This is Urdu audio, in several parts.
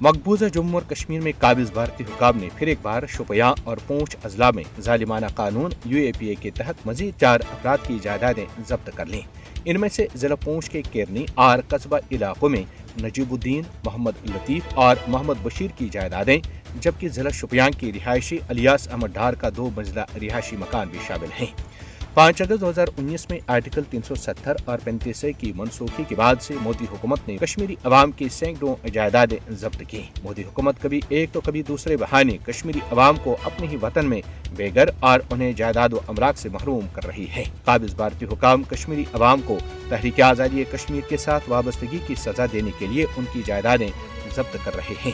مقبوضہ جموں اور کشمیر میں قابض بھارتی حکام نے پھر ایک بار شوپیاں اور پونچھ اضلاع میں ظالمانہ قانون UAPA کے تحت مزید 4 افراد کی جائیدادیں ضبط کر لیں۔ ان میں سے ضلع پونچھ کے کیرنی اور قصبہ علاقوں میں نجیب الدین، محمد لطیف اور محمد بشیر کی جائیدادیں، جبکہ ضلع شوپیاں کی رہائشی الیاس احمد ڈار کا 2 منزلہ رہائشی مکان بھی شامل ہیں۔ 5 اگست 2019 میں آرٹیکل 370 اور 35A کی منسوخی کے بعد سے مودی حکومت نے کشمیری عوام کی سینکڑوں جائیدادیں ضبط کی۔ مودی حکومت کبھی ایک تو کبھی دوسرے بہانے کشمیری عوام کو اپنے ہی وطن میں بے گھر اور انہیں جائیداد و املاک سے محروم کر رہی ہے۔ قابض بھارتی حکام کشمیری عوام کو تحریک آزادی کشمیر کے ساتھ وابستگی کی سزا دینے کے لیے ان کی جائیدادیں ضبط کر رہے ہیں۔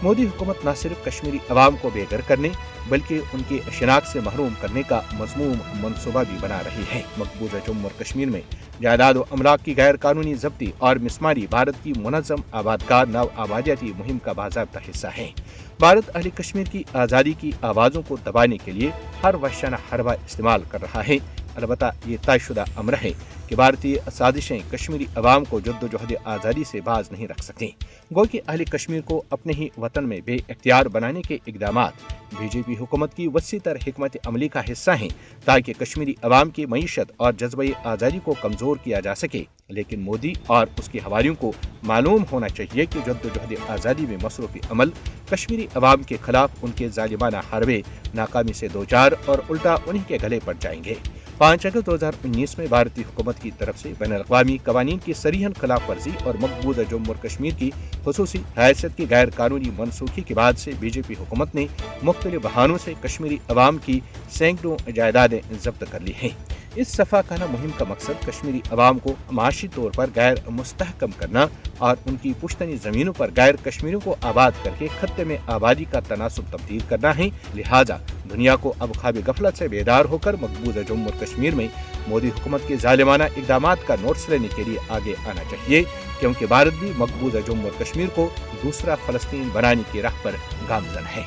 مودی حکومت نہ صرف کشمیری عوام کو بے گھر کرنے بلکہ ان کی شناخت سے محروم کرنے کا مذموم منصوبہ بھی بنا رہی ہے۔ مقبوضہ جموں اور کشمیر میں جائیداد و املاک کی غیر قانونی ضبطی اور مسماری بھارت کی منظم آبادکار نو آبادیاتی مہم کا باضابطہ حصہ ہے۔ بھارت اہل کشمیر کی آزادی کی آوازوں کو دبانے کے لیے ہر وحشانہ حربہ استعمال کر رہا ہے۔ البتہ یہ طے شدہ امر ہے کہ بھارتی سازشیں کشمیری عوام کو جدوجہد آزادی سے باز نہیں رکھ سکتیں۔ گو کہ اہل کشمیر کو اپنے ہی وطن میں بے اختیار بنانے کے اقدامات BJP حکومت کی وسیع تر حکمت عملی کا حصہ ہیں تاکہ کشمیری عوام کی معیشت اور جذبہ آزادی کو کمزور کیا جا سکے۔ لیکن مودی اور اس کے حواریوں کو معلوم ہونا چاہیے کہ جدوجہد آزادی میں مصروف عمل کشمیری عوام کے خلاف ان کے ظالمانہ حربے ناکامی سے دوچار اور الٹا انہی کے گلے پڑ جائیں گے۔ 5 اگست 2019 میں بھارتی حکومت کی طرف سے بین الاقوامی قوانین کی صریحاً خلاف ورزی اور مقبوضہ جموں اور کشمیر کی خصوصی حیثیت کی غیر قانونی منسوخی کے بعد سے BJP حکومت نے مختلف بہانوں سے کشمیری عوام کی سینکڑوں جائیدادیں ضبط کر لی ہیں۔ اس صفا کانہ مہم کا مقصد کشمیری عوام کو معاشی طور پر غیر مستحکم کرنا اور ان کی پشتنی زمینوں پر غیر کشمیریوں کو آباد کر کے خطے میں آبادی کا تناسب تبدیل کرنا ہے۔ لہٰذا دنیا کو اب خواب غفلت سے بیدار ہو کر مقبوضہ جموں اور کشمیر میں مودی حکومت کے ظالمانہ اقدامات کا نوٹس لینے کے لیے آگے آنا چاہیے، کیونکہ بھارت بھی مقبوضہ جموں اور کشمیر کو دوسرا فلسطین بنانے کی راہ پر گامزن ہے۔